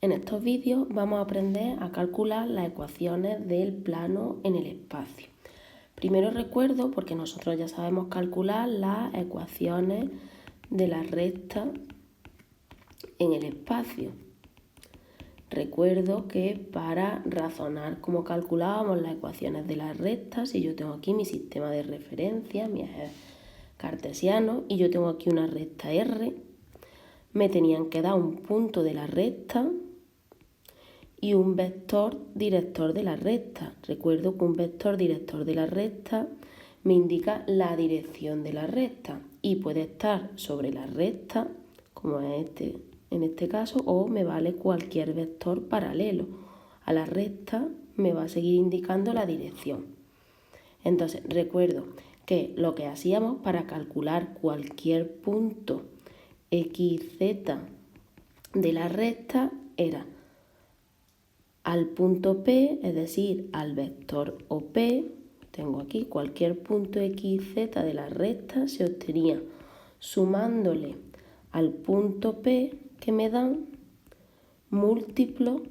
En estos vídeos vamos a aprender a calcular las ecuaciones del plano en el espacio. Primero recuerdo, porque nosotros ya sabemos calcular las ecuaciones de la recta en el espacio. Recuerdo que para razonar cómo calculábamos las ecuaciones de las rectas, si yo tengo aquí mi sistema de referencia, mi eje cartesiano, y yo tengo aquí una recta R, me tenían que dar un punto de la recta y un vector director de la recta. Recuerdo que un vector director de la recta me indica la dirección de la recta y puede estar sobre la recta, como es en este caso, o me vale cualquier vector paralelo a la recta, me va a seguir indicando la dirección. Entonces, recuerdo que lo que hacíamos para calcular cualquier punto x, z de la recta era al punto P, es decir, al vector OP, tengo aquí cualquier punto x, z de la recta, se obtenía sumándole al punto P que me dan múltiplo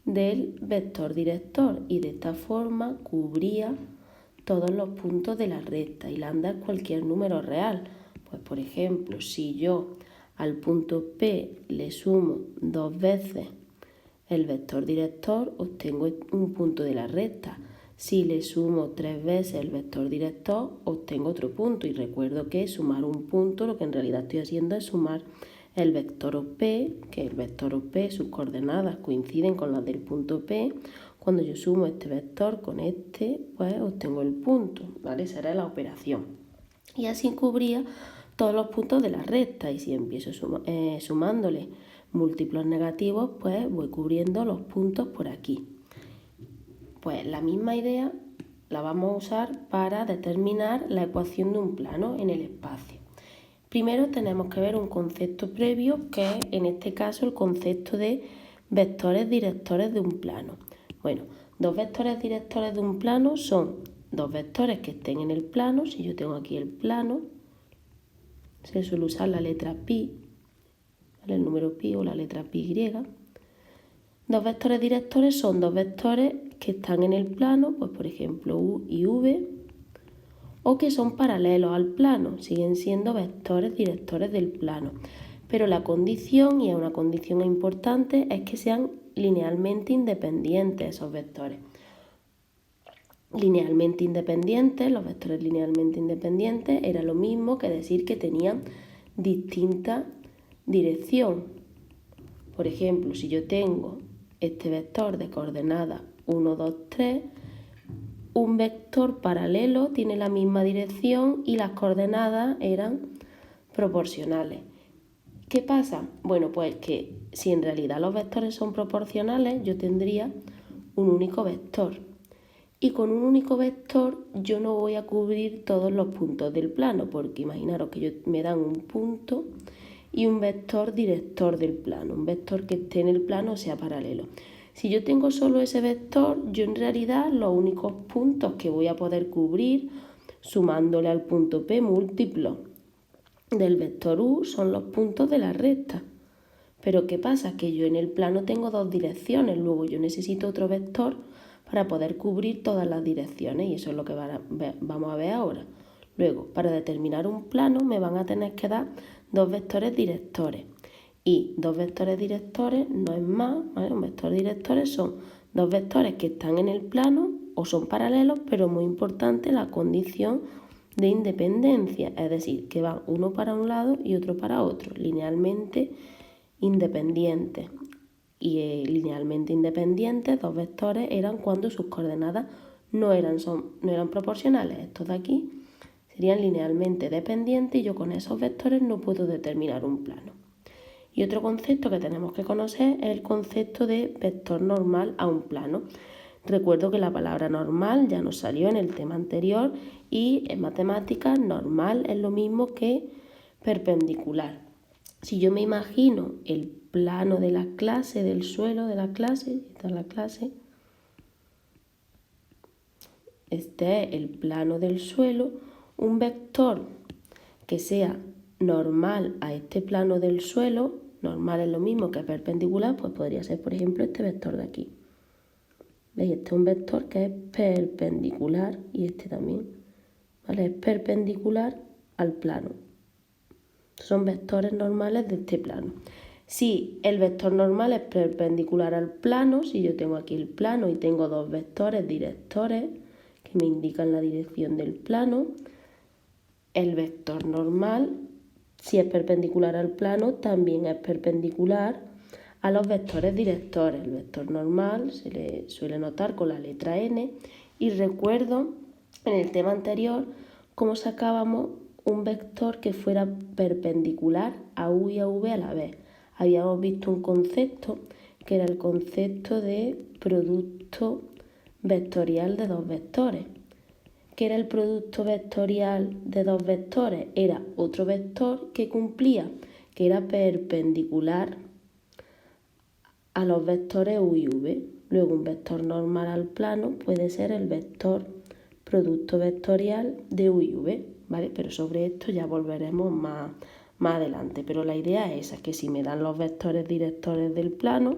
del vector director y de esta forma cubría todos los puntos de la recta y lambda es cualquier número real. Pues por ejemplo, si yo al punto P le sumo 2 veces el vector director, obtengo un punto de la recta. Si le sumo 3 veces el vector director, obtengo otro punto. Y recuerdo que sumar un punto, lo que en realidad estoy haciendo es sumar el vector OP, que el vector OP, sus coordenadas coinciden con las del punto P. Cuando yo sumo este vector con este, pues obtengo el punto, ¿vale? Esa era la operación. Y así cubría todos los puntos de la recta. Y si empiezo sumándole múltiplos negativos, pues voy cubriendo los puntos por aquí. Pues la misma idea la vamos a usar para determinar la ecuación de un plano en el espacio. Primero tenemos que ver un concepto previo, que es en este caso el concepto de vectores directores de un plano. Bueno, dos vectores directores de un plano son dos vectores que estén en el plano. Si yo tengo aquí el plano, se suele usar la letra pi, el número pi o la letra pi griega. Dos vectores directores son dos vectores que están en el plano, pues por ejemplo u y v, o que son paralelos al plano, siguen siendo vectores directores del plano. Pero la condición, y es una condición importante, es que sean linealmente independientes esos vectores. Linealmente independientes, los vectores linealmente independientes era lo mismo que decir que tenían distinta dirección. Por ejemplo, si yo tengo este vector de coordenadas 1, 2, 3, un vector paralelo tiene la misma dirección y las coordenadas eran proporcionales. ¿Qué pasa? Bueno, pues que si en realidad los vectores son proporcionales, yo tendría un único vector. Y con un único vector yo no voy a cubrir todos los puntos del plano, porque imaginaros que me dan un punto y un vector director del plano, un vector que esté en el plano o sea paralelo. Si yo tengo solo ese vector, yo en realidad los únicos puntos que voy a poder cubrir sumándole al punto P múltiplo del vector U son los puntos de la recta. Pero ¿qué pasa? Que yo en el plano tengo dos direcciones, luego yo necesito otro vector para poder cubrir todas las direcciones y eso es lo que vamos a ver ahora. Luego, para determinar un plano me van a tener que dar dos vectores directores. Y dos vectores directores no es más, ¿vale? Un vector directores son dos vectores que están en el plano o son paralelos, pero muy importante la condición de independencia, es decir, que van uno para un lado y otro para otro, linealmente independientes. Y linealmente independientes, dos vectores eran cuando sus coordenadas no eran proporcionales. Estos de aquí serían linealmente dependientes y yo con esos vectores no puedo determinar un plano. Y otro concepto que tenemos que conocer es el concepto de vector normal a un plano. Recuerdo que la palabra normal ya nos salió en el tema anterior y en matemáticas normal es lo mismo que perpendicular. Si yo me imagino el plano de la clase, del suelo de la clase, esta es la clase, este es el plano del suelo, un vector que sea normal a este plano del suelo, normal es lo mismo que perpendicular, pues podría ser, por ejemplo, este vector de aquí. ¿Veis? Este es un vector que es perpendicular y este también, ¿vale? Es perpendicular al plano. Son vectores normales de este plano. Si el vector normal es perpendicular al plano, si yo tengo aquí el plano y tengo dos vectores directores que me indican la dirección del plano, el vector normal, si es perpendicular al plano, también es perpendicular a los vectores directores. El vector normal se le suele notar con la letra N y recuerdo en el tema anterior cómo sacábamos un vector que fuera perpendicular a U y a V a la vez. Habíamos visto un concepto que era el concepto de producto vectorial de dos vectores. ¿Qué era el producto vectorial de dos vectores? Era otro vector que cumplía, que era perpendicular a los vectores U y V. Luego un vector normal al plano puede ser el vector producto vectorial de U y V, ¿vale? Pero sobre esto ya volveremos más adelante. Pero la idea es esa, que si me dan los vectores directores del plano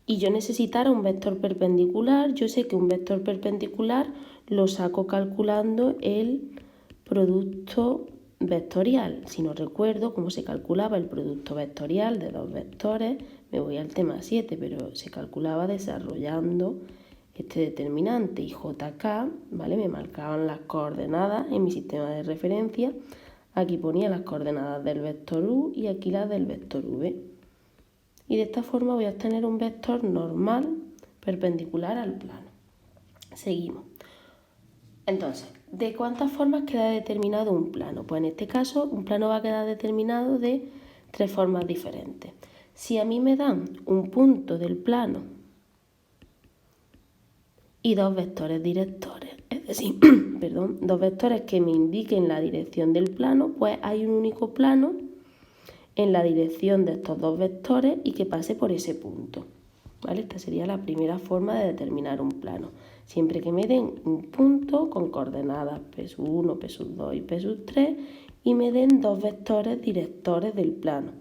y yo necesitara un vector perpendicular, yo sé que un vector perpendicular lo saco calculando el producto vectorial. Si no recuerdo cómo se calculaba el producto vectorial de dos vectores, me voy al tema 7, pero se calculaba desarrollando este determinante y JK, ¿vale? Me marcaban las coordenadas en mi sistema de referencia. Aquí ponía las coordenadas del vector U y aquí las del vector V. Y de esta forma voy a obtener un vector normal perpendicular al plano. Seguimos. Entonces, ¿de cuántas formas queda determinado un plano? Pues en este caso un plano va a quedar determinado de 3 formas diferentes. Si a mí me dan un punto del plano y dos vectores directores, es decir, dos vectores que me indiquen la dirección del plano, pues hay un único plano en la dirección de estos dos vectores y que pase por ese punto, ¿vale? Esta sería la primera forma de determinar un plano. Siempre que me den un punto con coordenadas P1, P2 y P3 y me den dos vectores directores del plano.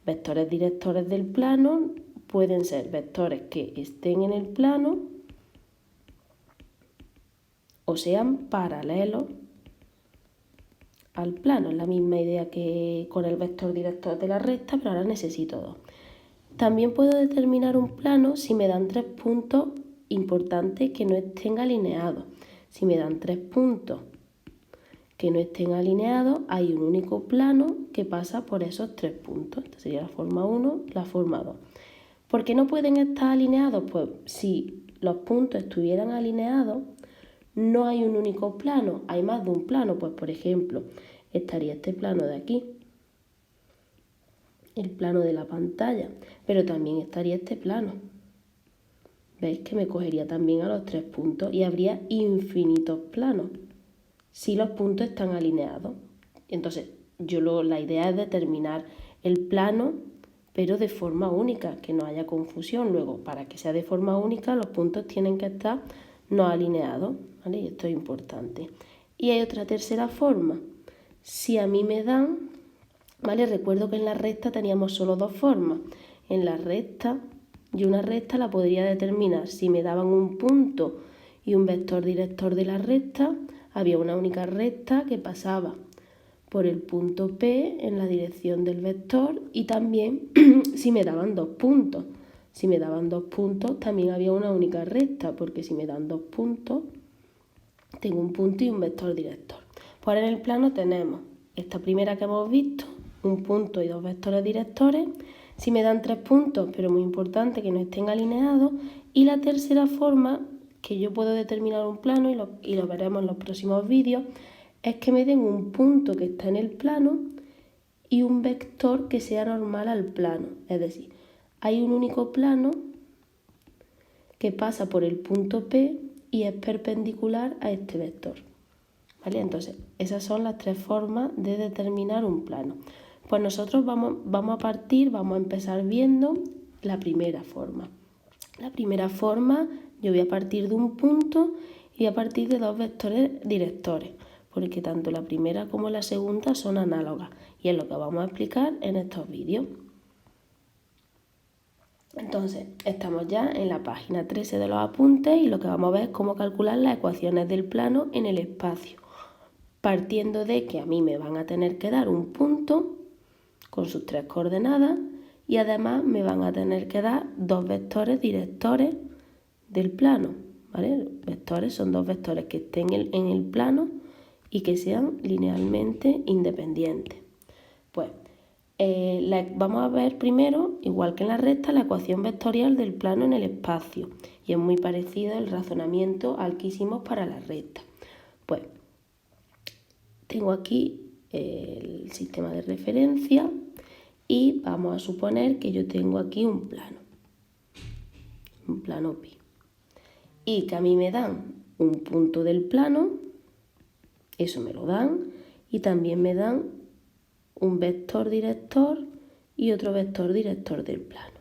Vectores directores del plano pueden ser vectores que estén en el plano o sean paralelos al plano. Es la misma idea que con el vector director de la recta, pero ahora necesito dos. También puedo determinar un plano si me dan 3 puntos importantes que no estén alineados. Si me dan 3 puntos que no estén alineados, hay un único plano que pasa por esos 3 puntos. Esta sería la forma 1, la forma 2. ¿Por qué no pueden estar alineados? Pues si los puntos estuvieran alineados, no hay un único plano, hay más de un plano. Pues por ejemplo, estaría este plano de aquí, el plano de la pantalla, pero también estaría este plano. ¿Veis que me cogería también a los 3 puntos y habría infinitos planos si los puntos están alineados? Entonces, la idea es determinar el plano, pero de forma única, que no haya confusión. Luego, para que sea de forma única, los puntos tienen que estar no alineados, ¿vale? Y esto es importante. Y hay otra tercera forma. Si a mí me dan, ¿vale? Recuerdo que en la recta teníamos solo dos formas. En la recta, yo una recta la podría determinar si me daban un punto y un vector director de la recta, había una única recta que pasaba por el punto P en la dirección del vector y también si me daban 2 puntos. Si me daban 2 puntos también había una única recta, porque si me dan 2 puntos, tengo un punto y un vector director. Pues en el plano tenemos esta primera que hemos visto, un punto y dos vectores directores. Si me dan 3 puntos, pero muy importante que no estén alineados. Y la tercera forma que yo puedo determinar un plano, y lo veremos en los próximos vídeos, es que me den un punto que está en el plano y un vector que sea normal al plano. Es decir, hay un único plano que pasa por el punto P y es perpendicular a este vector, ¿vale? Entonces, esas son las 3 formas de determinar un plano. Pues nosotros vamos a empezar viendo la primera forma. La primera forma, yo voy a partir de un punto y a partir de dos vectores directores. porque tanto la primera como la segunda son análogas y es lo que vamos a explicar en estos vídeos. Entonces, estamos ya en la página 13 de los apuntes y lo que vamos a ver es cómo calcular las ecuaciones del plano en el espacio, partiendo de que a mí me van a tener que dar un punto con sus 3 coordenadas y además me van a tener que dar 2 vectores directores del plano, ¿vale? Vectores son 2 vectores que estén en el plano y que sean linealmente independientes. Pues vamos a ver primero, igual que en la recta, la ecuación vectorial del plano en el espacio. Y es muy parecido el razonamiento al que hicimos para la recta. Pues tengo aquí el sistema de referencia y vamos a suponer que yo tengo aquí un plano pi. Y que a mí me dan un punto del plano, eso me lo dan, y también me dan un vector director y otro vector director del plano.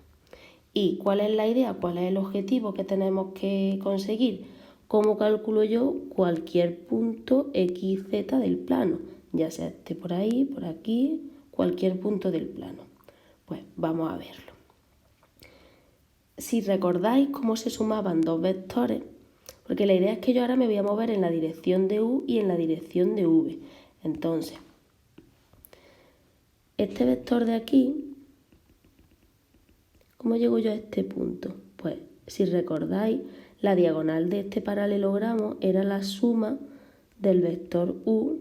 ¿Y cuál es la idea? ¿Cuál es el objetivo que tenemos que conseguir? ¿Cómo calculo yo cualquier punto x, z del plano? Ya sea este por ahí, por aquí, cualquier punto del plano. Pues vamos a verlo. Si recordáis cómo se sumaban 2 vectores, porque la idea es que yo ahora me voy a mover en la dirección de u y en la dirección de v. Entonces, este vector de aquí, ¿cómo llego yo a este punto? Pues si recordáis, la diagonal de este paralelogramo era la suma del vector u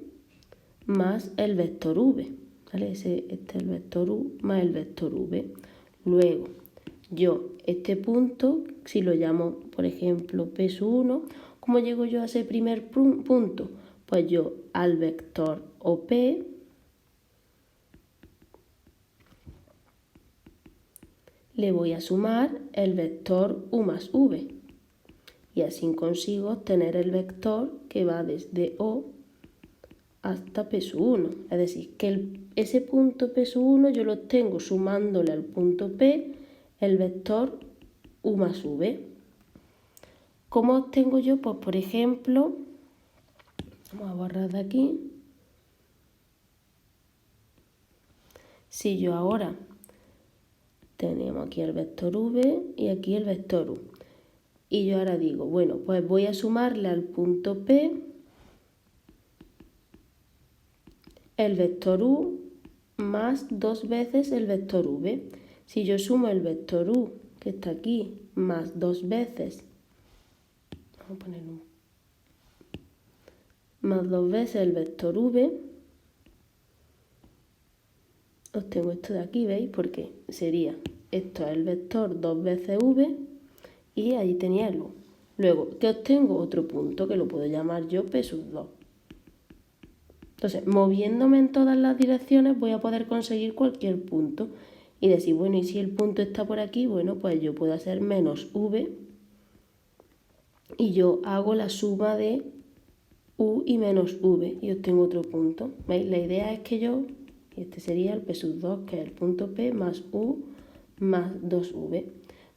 más el vector v, ¿vale? Este es el vector u más el vector v. Luego, yo este punto, si lo llamo, por ejemplo, P sub 1, ¿cómo llego yo a ese primer punto? Pues yo al vector OP le voy a sumar el vector u más v. Y así consigo obtener el vector que va desde O hasta P sub 1. Es decir, que ese punto P sub 1 yo lo obtengo sumándole al punto P el vector u más v. ¿Cómo obtengo yo? Pues por ejemplo, vamos a borrar de aquí. Si yo ahora tenemos aquí el vector v y aquí el vector u. Y yo ahora digo, bueno, pues voy a sumarle al punto P el vector u más 2 veces el vector v. Si yo sumo el vector u, que está aquí, más 2 veces, vamos a poner más 2 veces el vector v, obtengo esto de aquí, ¿veis? Porque sería, esto es el vector 2 veces v y ahí tenía el u. Luego, que obtengo otro punto que lo puedo llamar yo P sub 2. Entonces, moviéndome en todas las direcciones voy a poder conseguir cualquier punto. Y decir, bueno, ¿y si el punto está por aquí? Bueno, pues yo puedo hacer menos v y yo hago la suma de u y menos v y obtengo otro punto. ¿Veis? La idea es que yo, y este sería el P sub 2, que es el punto P más u más 2v.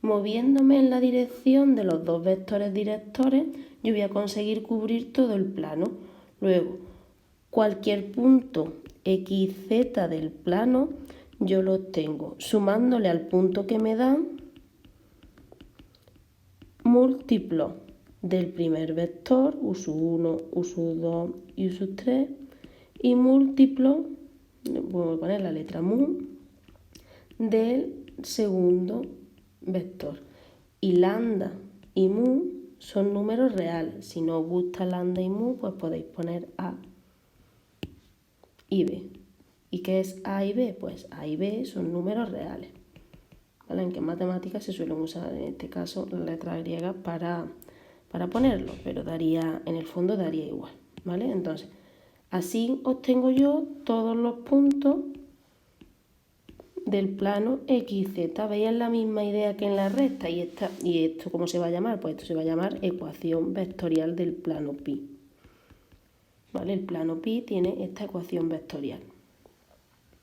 Moviéndome en la dirección de los 2 vectores directores, yo voy a conseguir cubrir todo el plano. Luego, cualquier punto x, z del plano, yo lo obtengo sumándole al punto que me dan múltiplo del primer vector, u sub 1, u sub 2 y u sub 3, y múltiplo, voy a poner la letra mu, del segundo vector. Y lambda y mu son números reales. Si no os gusta lambda y mu, pues podéis poner a y b. ¿Y qué es a y b? Pues a y b son números reales, ¿vale? En que en matemáticas se suelen usar en este caso las letras griegas para ponerlo, pero en el fondo daría igual, ¿vale? Entonces, así obtengo yo todos los puntos del plano XZ. ¿Veis? Es la misma idea que en la recta. ¿Y esto cómo se va a llamar? Pues esto se va a llamar ecuación vectorial del plano pi. ¿Vale? El plano pi tiene esta ecuación vectorial.